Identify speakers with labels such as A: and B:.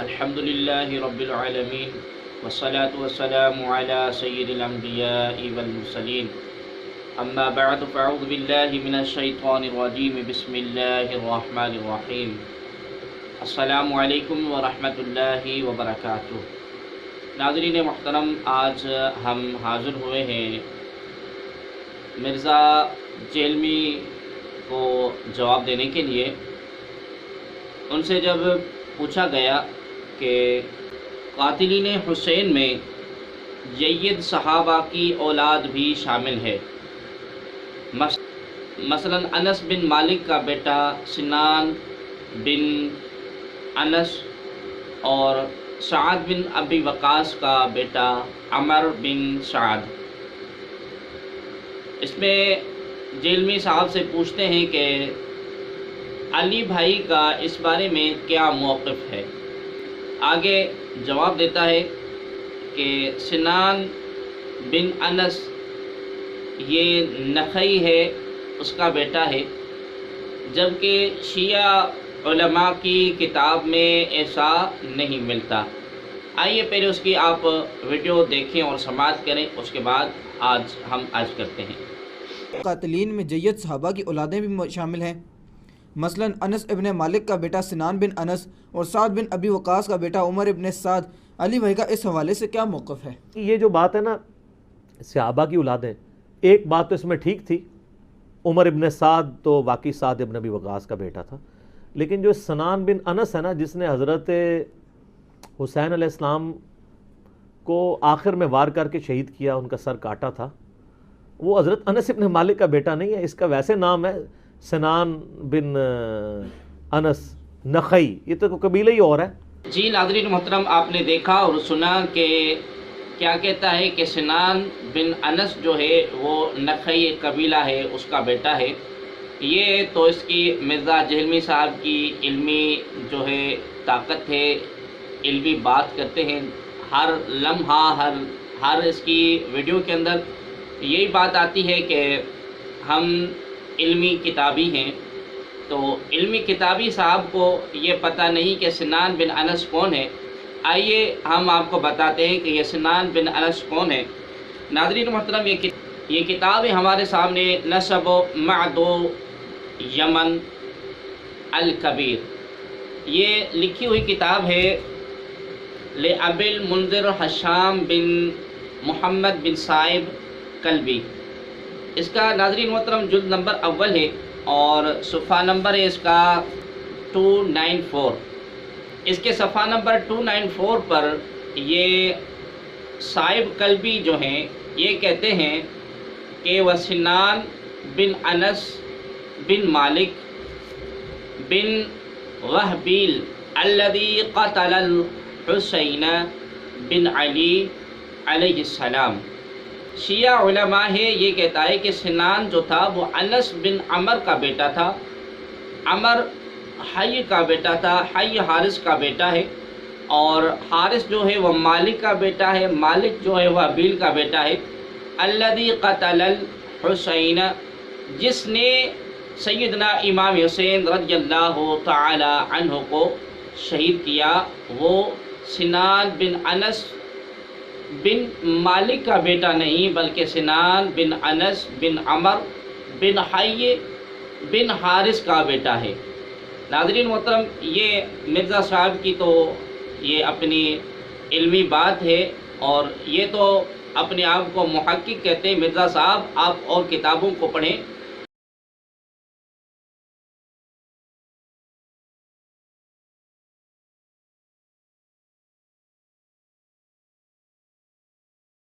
A: الحمد لله رب العالمين والصلاة والسلام على سيد الأنبياء والمرسلين أما بعد فأعوذ بالله من الشيطان الرجيم بسم الله الرحمن الرحيم السلام علیکم ورحمۃ اللہ وبرکاتہ۔ ناظرین محترم، آج ہم حاضر ہوئے ہیں مرزا جیلمی کو جواب دینے کے لیے۔ ان سے جب پوچھا گیا کہ قاتلین حسین میں جید صحابہ کی اولاد بھی شامل ہے، مثلا انس بن مالک کا بیٹا سنان بن انس اور سعد بن ابی وقاص کا بیٹا عمر بن سعد۔ اس میں جیلمی صاحب سے پوچھتے ہیں کہ علی بھائی کا اس بارے میں کیا موقف ہے۔ آگے جواب دیتا ہے کہ سنان بن انس یہ نخعی ہے، اس کا بیٹا ہے، جبکہ شیعہ علماء کی کتاب میں ایسا نہیں ملتا۔ آئیے پہلے اس کی آپ ویڈیو دیکھیں اور سماعت کریں، اس کے بعد ہم آج کرتے ہیں۔
B: قاتلین میں جید صحابہ کی اولادیں بھی شامل ہیں، مثلا انس ابن مالک کا بیٹا سنان بن انس اور سعد بن ابی وقاص کا بیٹا عمر ابن سعد۔ علی بھائی کا اس حوالے سے کیا موقف ہے؟
C: یہ جو بات ہے نا صحابہ کی اولادیں، ایک بات تو اس میں ٹھیک تھی، عمر ابن سعد تو واقعی سعد ابن ابی وقاص کا بیٹا تھا، لیکن جو سنان بن انس ہے نا، جس نے حضرت حسین علیہ السلام کو آخر میں وار کر کے شہید کیا، ان کا سر کاٹا تھا، وہ حضرت انس ابن مالک کا بیٹا نہیں ہے۔ اس کا ویسے نام ہے سنان بن انس نخعی، یہ تو قبیلہ ہی اور ہے۔
A: جی ناظرین محترم، آپ نے دیکھا اور سنا کہ کیا کہتا ہے کہ سنان بن انس جو ہے وہ نخعی ایک قبیلہ ہے، اس کا بیٹا ہے۔ یہ تو اس کی مرزا جیلمی صاحب کی علمی جو ہے طاقت ہے، علمی بات کرتے ہیں، ہر لمحہ ہر اس کی ویڈیو کے اندر یہی بات آتی ہے کہ ہم علمی کتابی ہیں۔ تو علمی کتابی صاحب کو یہ پتہ نہیں کہ سنان بن انس کون ہے۔ آئیے ہم آپ کو بتاتے ہیں کہ یہ سنان بن انس کون ہے۔ ناظرین محترم، یہ کتاب ہے ہمارے سامنے، نسب و معدو یمن الکبیر، یہ لکھی ہوئی کتاب ہے لأبی المنذر حشام بن محمد بن صائب کلبی۔ اس کا ناظرین محترم جلد نمبر اول ہے اور صفحہ نمبر ہے اس کا 294۔ اس کے صفحہ نمبر 294 پر یہ صائب کلبی جو ہیں یہ کہتے ہیں کہ وسنان بن انس بن مالک بن وہبیل الذی قتل الحسین بن علی علیہ السلام۔ شیعہ علماء ہے یہ کہتا ہے کہ سنان جو تھا وہ انس بن عمر کا بیٹا تھا، عمر حی کا بیٹا تھا، حی حارث کا بیٹا ہے، اور حارث جو ہے وہ مالک کا بیٹا ہے، مالک جو ہے وہ ابیل کا بیٹا ہے۔ الذی قتل الحسین، جس نے سیدنا امام حسین رضی اللہ تعالی عنہ کو شہید کیا، وہ سنان بن انس بن مالک کا بیٹا نہیں، بلکہ سنان بن انس بن عمر بن حی بن حارث کا بیٹا ہے۔ ناظرین محترم، یہ مرزا صاحب کی تو یہ اپنی علمی بات ہے، اور یہ تو اپنے آپ کو محقق کہتے ہیں۔ مرزا صاحب آپ اور کتابوں کو پڑھیں،